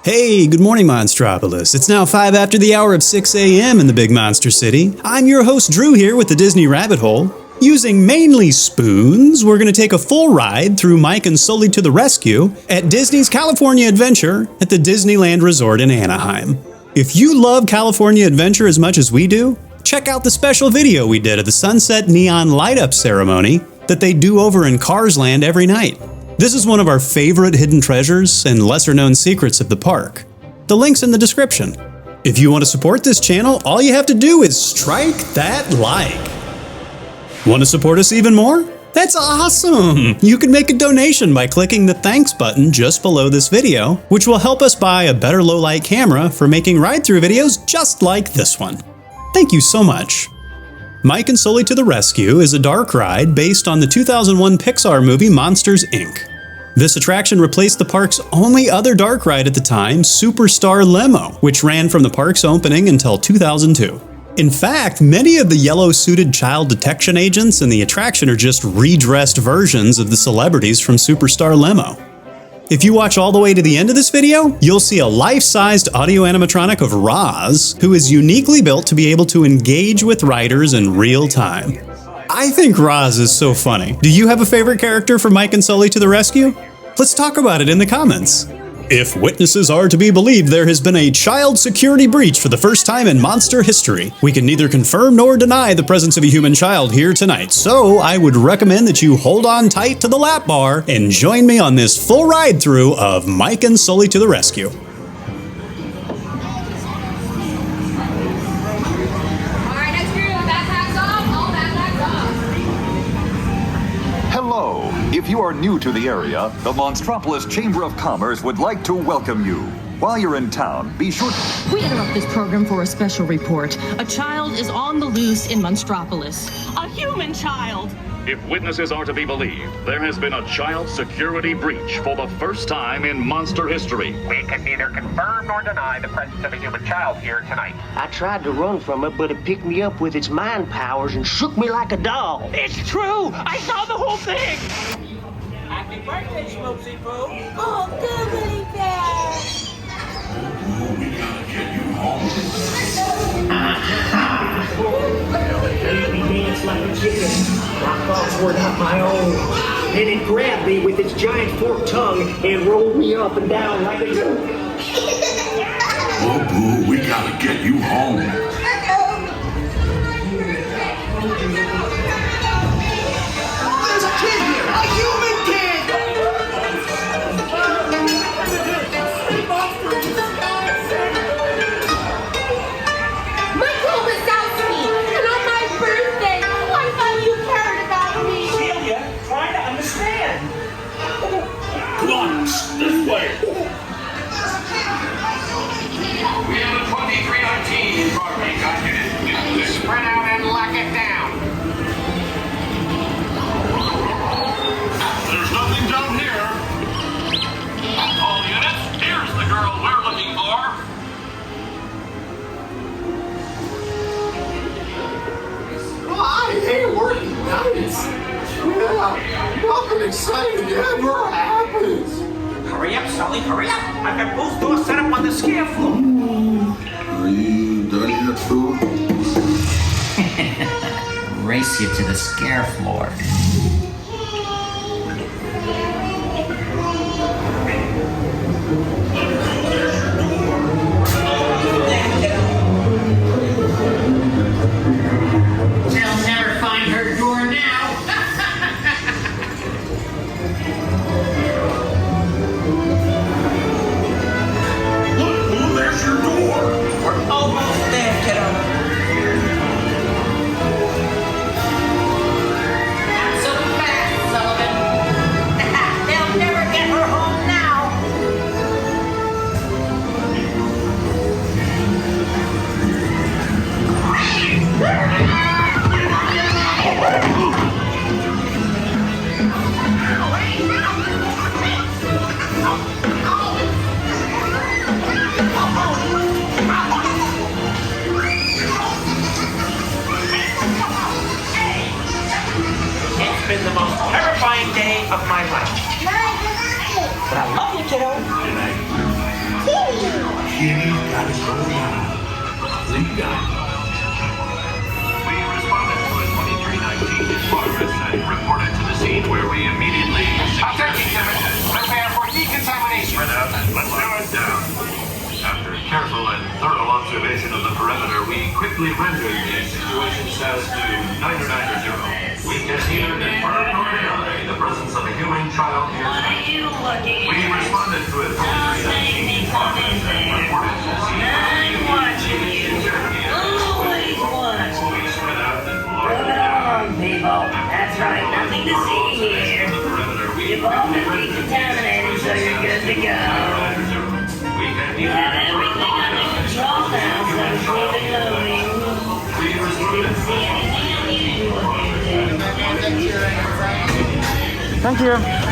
Hey, good morning, Monstropolis. It's now 5 after the hour of 6 a.m. in the big monster city. I'm your host, Drew, here with the Disney Rabbit Hole. Using mainly spoons, we're going to take a full ride through Mike and Sulley to the rescue at Disney's California Adventure at the Disneyland Resort in Anaheim. If you love California Adventure as much as we do, check out the special video we did of the sunset neon light-up ceremony that they do over in Cars Land every night. This is one of our favorite hidden treasures and lesser-known secrets of the park. The link's in the description. If you want to support this channel, all you have to do is strike that like. Want to support us even more? That's awesome! You can make a donation by clicking the thanks button just below this video, which will help us buy a better low-light camera for making ride-through videos just like this one. Thank you so much. Mike and Sulley to the Rescue is a dark ride based on the 2001 Pixar movie Monsters, Inc. This attraction replaced the park's only other dark ride at the time, Superstar Limo, which ran from the park's opening until 2002. In fact, many of the yellow-suited child detection agents in the attraction are just redressed versions of the celebrities from Superstar Limo. If you watch all the way to the end of this video, you'll see a life-sized audio animatronic of Roz, who is uniquely built to be able to engage with riders in real time. I think Roz is so funny. Do you have a favorite character from Mike and Sulley to the Rescue? Let's talk about it in the comments. If witnesses are to be believed, there has been a child security breach for the first time in monster history. We can neither confirm nor deny the presence of a human child here tonight, so I would recommend that you hold on tight to the lap bar and join me on this full ride through of Mike and Sulley to the Rescue. Hello. If you are new to the area, the Monstropolis Chamber of Commerce would like to welcome you. While you're in town, be sure to... We interrupt this program for a special report. A child is on the loose in Monstropolis. A human child! If witnesses are to be believed, there has been a child security breach for the first time in monster history. We can neither confirm nor deny the presence of a human child here tonight. I tried to run from it, but it picked me up with its mind powers and shook me like a doll. It's true! I saw the whole thing! Happy birthday, Smokesy Boo! Oh, googly bear! We gotta get you home. It made me dance like a chicken. My thoughts were not my own. And it grabbed me with its giant forked tongue and rolled me up and down like a... Oh, Boo, we gotta get you home. There's a kid here! A human kid! My girl was out to me, and on my birthday, I thought you cared about me. Celia, try to understand. Come on, this way. We have a 2319 Broadway document. Spread out and lock it down. There's nothing down here. All units, here's the girl we're looking for. I hate working nights. Yeah, nothing exciting ever happens. Hurry up, Sulley, hurry up! I've got both doors set up on the scare floor. Are you done yet, Boo? Race you to the scare floor. They'll never find her door now. Look, Boo, there's your door. We're almost there, kiddo. Not so fast, Sullivan. They'll never get her home now. It's been the most terrifying day of my life. But I love you, kiddo. Kitty's gotta go now. Leave that. We responded to a 2319 in progress and reported to the scene where we immediately... Objection, Commission. Prepare for decontamination. Spread out and let's do it down. After careful and thorough observation of the perimeter, we quickly rendered the situation status to 990. We can neither confirm nor deny the presence of a human child here tonight. We responded to a 2319 in progress and reported to the scene where we immediately Always watching. we spread out and Move it along, people. That's right. Nothing to see here. You've all been decontaminated, so you're good to go. You have everything under control now, so keep it moving. Didn't see anything unusual here today. Thank you.